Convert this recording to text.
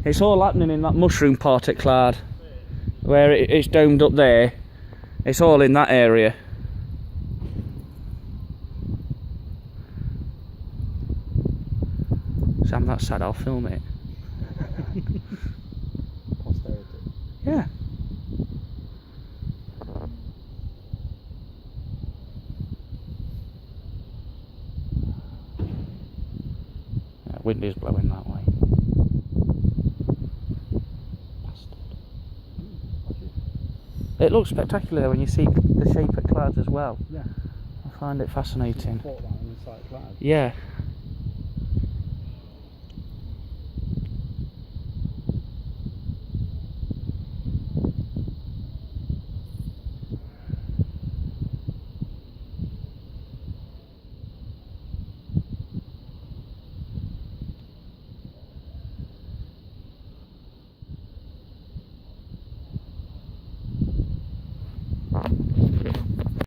It's all happening in that mushroom part at Clyde, where it's domed up there. It's all in that area. Sam, that's sad. I'll film it. Posterity. Yeah. Wind is blowing that way. It looks spectacular when you see the shape at clouds as well. Yeah. I find it fascinating. Port line on the side of clouds. Yeah.